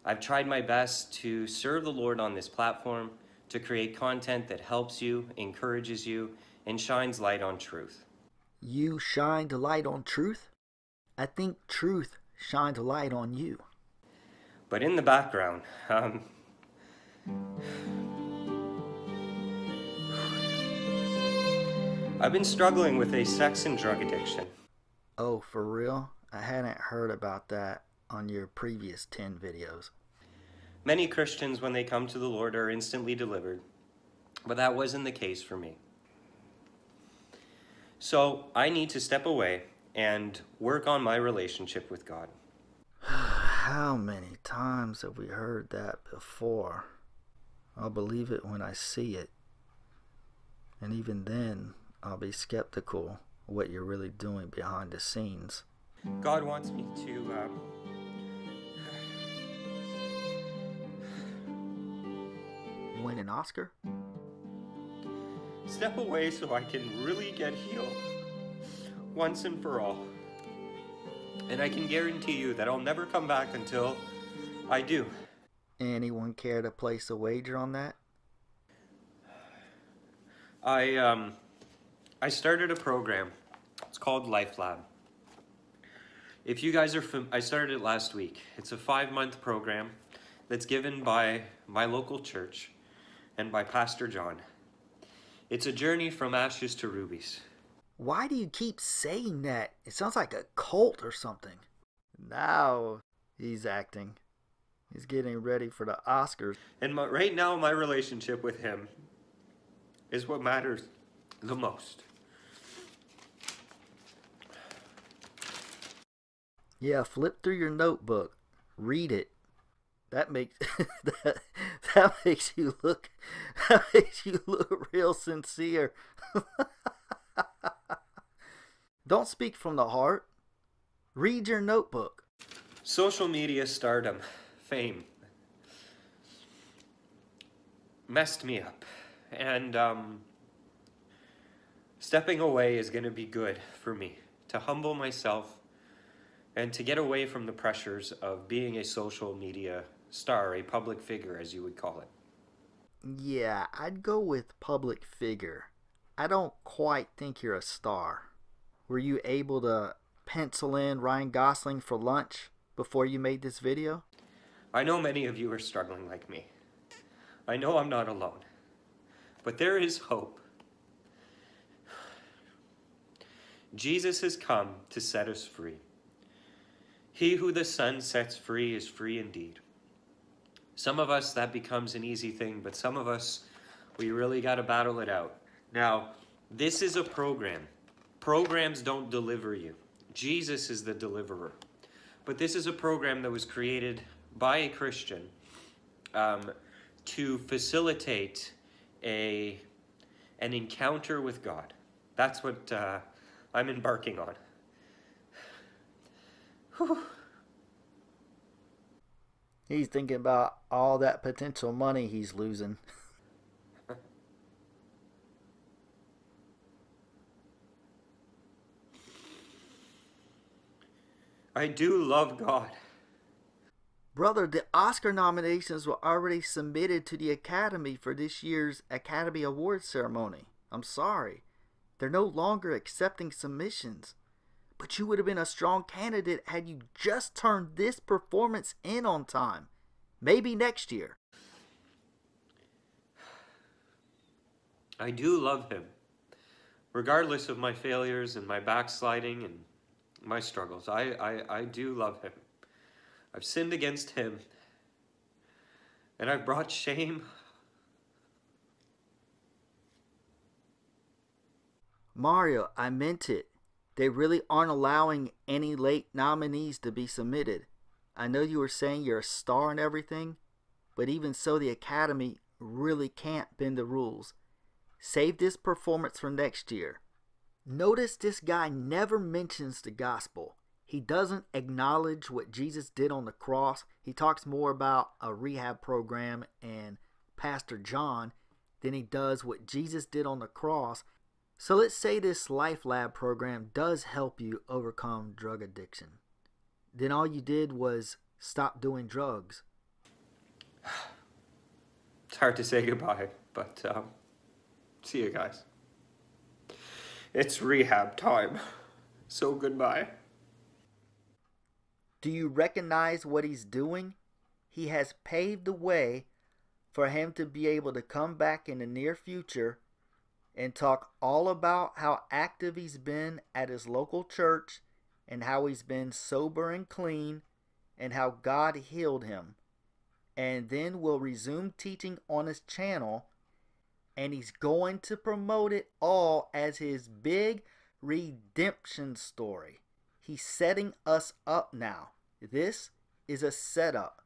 I've tried my best to serve the Lord on this platform, to create content that helps you, encourages you, and shines light on truth. You shine the light on truth? I think truth shines a light on you. But in the background, I've been struggling with a sex and drug addiction. Oh, for real? I hadn't heard about that on your previous 10 videos. Many Christians, when they come to the Lord, are instantly delivered, but that wasn't the case for me. So I need to step away and work on my relationship with God. How many times have we heard that before? I'll believe it when I see it. And even then, I'll be skeptical of what you're really doing behind the scenes. God wants me to win an Oscar? Step away so I can really get healed once and for all. And I can guarantee you that I'll never come back until I do. Anyone care to place a wager on that? I started a program. It's called Life Lab. If you guys are I started it last week. It's a 5-month program that's given by my local church and by Pastor John. It's a journey from ashes to rubies. Why do you keep saying that? It sounds like a cult or something. Now he's acting. He's getting ready for the Oscars. And right now, my relationship with him is what matters the most. Yeah, flip through your notebook. Read it. That makes that makes you look real sincere. Don't speak from the heart. Read your notebook. Social media stardom, fame, messed me up. And stepping away is going to be good for me, to humble myself and to get away from the pressures of being a social media star, a public figure, as you would call it. Yeah, I'd go with public figure. I don't quite think you're a star. Were you able to pencil in Ryan Gosling for lunch before you made this video? I know many of you are struggling like me. I know I'm not alone. But there is hope. Jesus has come to set us free. He who the Son sets free is free indeed. Some of us, that becomes an easy thing, but some of us, we really got to battle it out. Now, this is a program. Programs don't deliver you. Jesus is the deliverer. But this is a program that was created by a Christian to facilitate an encounter with God. That's what I'm embarking on. Whew. He's thinking about all that potential money he's losing. I do love God. Brother, the Oscar nominations were already submitted to the Academy for this year's Academy Awards ceremony. I'm sorry. They're no longer accepting submissions. But you would have been a strong candidate had you just turned this performance in on time. Maybe next year. I do love him. Regardless of my failures and my backsliding and my struggles, I do love him. I've sinned against him. And I've brought shame. Mario, I meant it. They really aren't allowing any late nominees to be submitted. I know you were saying you're a star and everything, but even so, the Academy really can't bend the rules. Save this performance for next year. Notice this guy never mentions the gospel. He doesn't acknowledge what Jesus did on the cross. He talks more about a rehab program and Pastor John than he does what Jesus did on the cross. So let's say this Life Lab program does help you overcome drug addiction. Then all you did was stop doing drugs. It's hard to say goodbye, but see you guys. It's rehab time. So goodbye. Do you recognize what he's doing? He has paved the way for him to be able to come back in the near future and talk all about how active he's been at his local church and how he's been sober and clean and how God healed him. And then we'll resume teaching on his channel, and he's going to promote it all as his big redemption story. He's setting us up now. This is a setup.